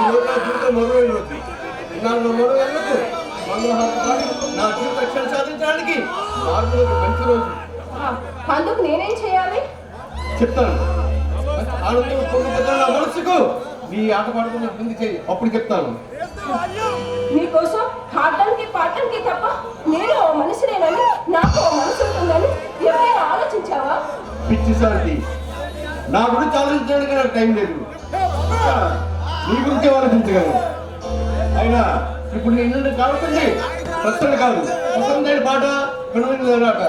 ఈరోజు నా జీవితం మరువైన రోజు. నన్ను మరువైనకు మంగళహారతి నా జీవిత రక్షణ సాధించడానికి మార్పులకు మంచి రోజు. అందుకు నేనేం చేయాలి చెప్తాను. ఆనందం పొందుతున్న నా మనసుకు నీ ఆట పాడుకుని ముందు చేయి, అప్పుడు చెప్తాను. నీకోసం పాడడానికి పాడటానికి తప్ప నేను ఓ మనిషినేనని, నాకు ఓ మనసు ఉంటుందని ఎవరైనా ఆలోచించావా? పిచ్చి సార్కి నా గురించి ఆలోచించడానికి నాకు టైం లేదు. నీ గురించి ఆలోచించగలను. అయినా ఇప్పుడు నేను కావాల్సింది ప్రశ్నలు కాదు, ప్రశ్న పాట వినోదం ఆట.